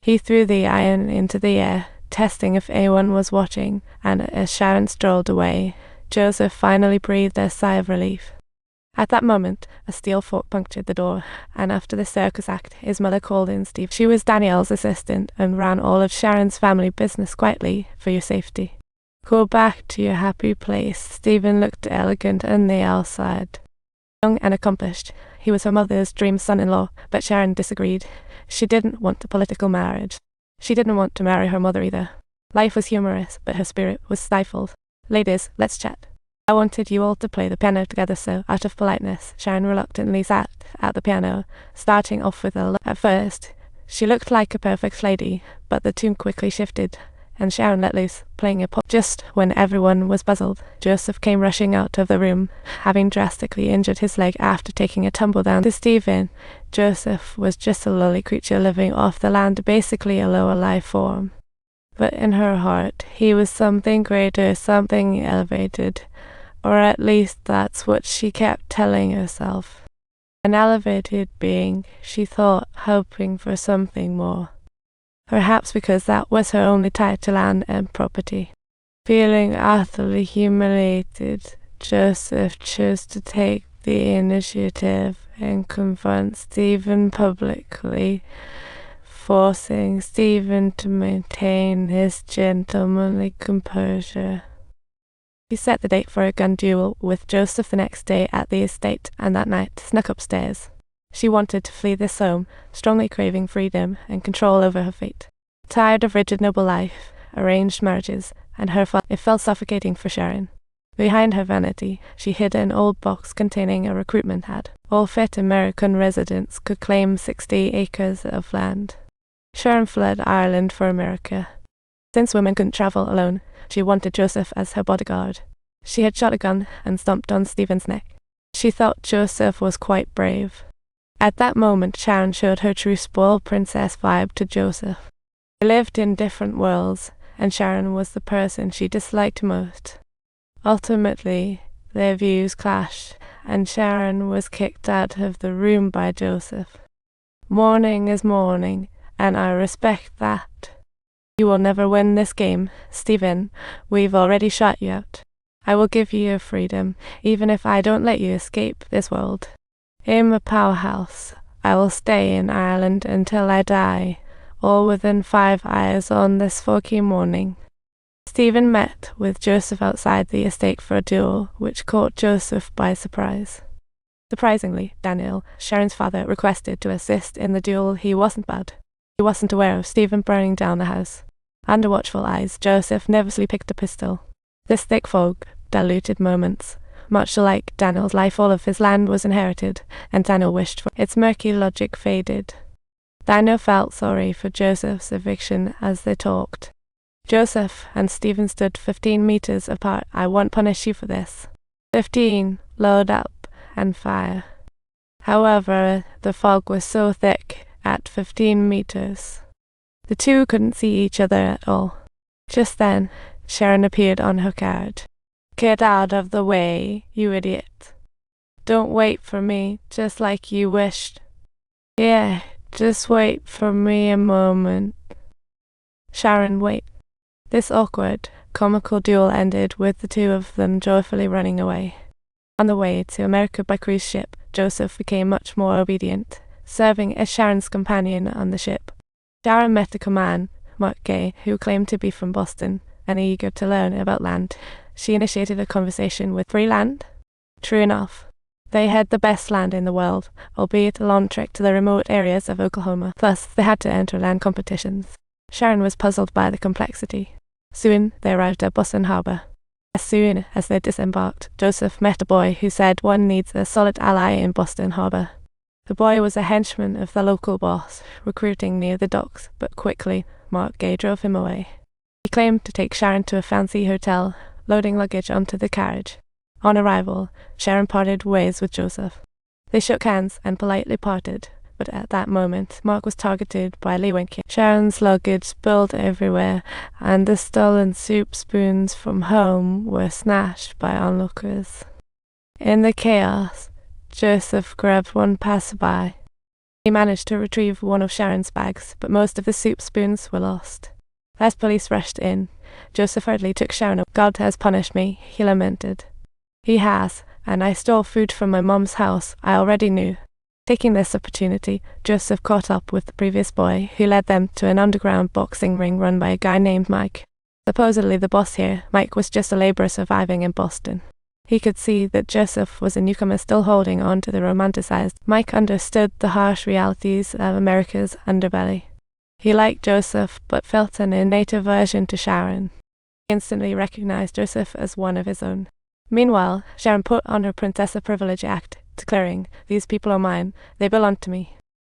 He threw the iron into the air, testing if anyone was watching, and as Sharon strolled away, Joseph finally breathed a sigh of relief. At that moment, a steel fork punctured the door, and after the circus act, his mother called in Steve. She was Danielle's assistant and ran all of Sharon's family business quietly for your safety. Go back to your happy place. Stephen looked elegant on the outside. Young and accomplished, he was her mother's dream son-in-law, but Sharon disagreed. She didn't want a political marriage. She didn't want to marry her mother either. Life was humorous, but her spirit was stifled. Ladies, let's chat. I wanted you all to play the piano together, so, out of politeness, Sharon reluctantly sat at the piano, starting off with a At first, she looked like a perfect lady, but the tune quickly shifted, and Sharon let loose, playing a pop. Just when everyone was puzzled, Joseph came rushing out of the room, having drastically injured his leg after taking a tumble down. To Stephen, Joseph was just a lowly creature living off the land, basically a lower life form. But in her heart, he was something greater, something elevated. Or at least that's what she kept telling herself. An elevated being, she thought, hoping for something more. Perhaps because that was her only tie to land and property. Feeling utterly humiliated, Joseph chose to take the initiative and confront Stephen publicly, forcing Stephen to maintain his gentlemanly composure. He set the date for a gun duel with Joseph the next day at the estate, and that night snuck upstairs. She wanted to flee this home, strongly craving freedom and control over her fate. Tired of rigid noble life, arranged marriages, and her it felt suffocating for Sharon. Behind her vanity, she hid an old box containing a recruitment ad. All fit American residents could claim 60 acres of land. Sharon fled Ireland for America. Since women couldn't travel alone, she wanted Joseph as her bodyguard. She had shot a gun and stomped on Stephen's neck. She thought Joseph was quite brave. At that moment, Sharon showed her true spoiled princess vibe to Joseph. They lived in different worlds, and Sharon was the person she disliked most. Ultimately, their views clashed, and Sharon was kicked out of the room by Joseph. Mourning is mourning, and I respect that. You will never win this game, Stephen. We've already shot you out. I will give you your freedom, even if I don't let you escape this world. I'm a powerhouse. I will stay in Ireland until I die, all within 5 hours on this foggy morning. Stephen met with Joseph outside the estate for a duel, which caught Joseph by surprise. Surprisingly, Daniel, Sharon's father, requested to assist in the duel. He wasn't bad. He wasn't aware of Stephen burning down the house. Under watchful eyes, Joseph nervously picked a pistol. This thick fog diluted moments. Much like Daniel's life, all of his land was inherited, and Daniel wished for its murky logic faded. Daniel felt sorry for Joseph's eviction as they talked. Joseph and Stephen stood 15 meters apart. I won't punish you for this. 15, load up, and fire. However, the fog was so thick at 15 meters. The two couldn't see each other at all. Just then, Sharon appeared on her carriage. Get out of the way, you idiot. Don't wait for me, just like you wished. Yeah, just wait for me a moment. Sharon, wait. This awkward, comical duel ended with the two of them joyfully running away. On the way to America by cruise ship, Joseph became much more obedient, serving as Sharon's companion on the ship. Sharon met a man, Mark Gay, who claimed to be from Boston, and eager to learn about land. She initiated a conversation with free land. True enough, they had the best land in the world, albeit a long trek to the remote areas of Oklahoma. Thus, they had to enter land competitions. Sharon was puzzled by the complexity. Soon, they arrived at Boston Harbor. As soon as they disembarked, Joseph met a boy who said one needs a solid ally in Boston Harbor. The boy was a henchman of the local boss, recruiting near the docks, but quickly, Mark Gay drove him away. He claimed to take Sharon to a fancy hotel, loading luggage onto the carriage. On arrival, Sharon parted ways with Joseph. They shook hands and politely parted, but at that moment, Mark was targeted by Lee Winkin. Sharon's luggage spilled everywhere, and the stolen soup spoons from home were snatched by onlookers. In the chaos, Joseph grabbed one passerby. He managed to retrieve one of Sharon's bags, but most of the soup spoons were lost. As police rushed in, Joseph hurriedly took Sharon. "God has punished me," he lamented. "He has, and I stole food from my mom's house. I already knew." Taking this opportunity, Joseph caught up with the previous boy, who led them to an underground boxing ring run by a guy named Mike. Supposedly the boss here, Mike was just a laborer surviving in Boston. He could see that Joseph was a newcomer still holding on to the romanticized. Mike understood the harsh realities of America's underbelly. He liked Joseph, but felt an innate aversion to Sharon. He instantly recognized Joseph as one of his own. Meanwhile, Sharon put on her Princess of Privilege act, declaring, "These people are mine, they belong to me."